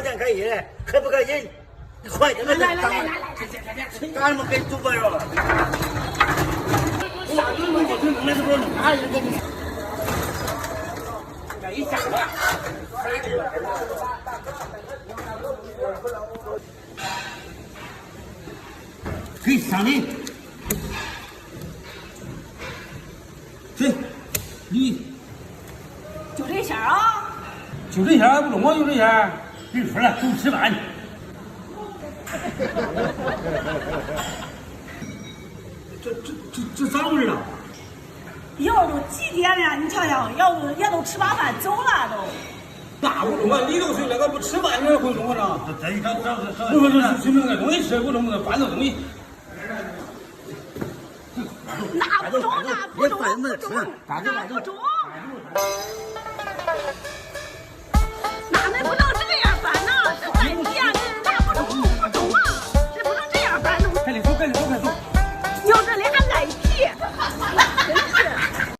店可以，可不可以？快点，来，干嘛给猪包肉了？啥都能做，那是不是哪人给你？没想了。给上你。去，你。就这下啊？就这下不中啊？就这下，别说了，都吃饭。这咋回事啊？要都几点了？你瞧瞧，也都吃完饭走了都。那不中啊！你都睡了，个不吃饭那会中啊？这不是弄个东西吃，不中个饭的东西。那不中，那不中，那不中，那没不中。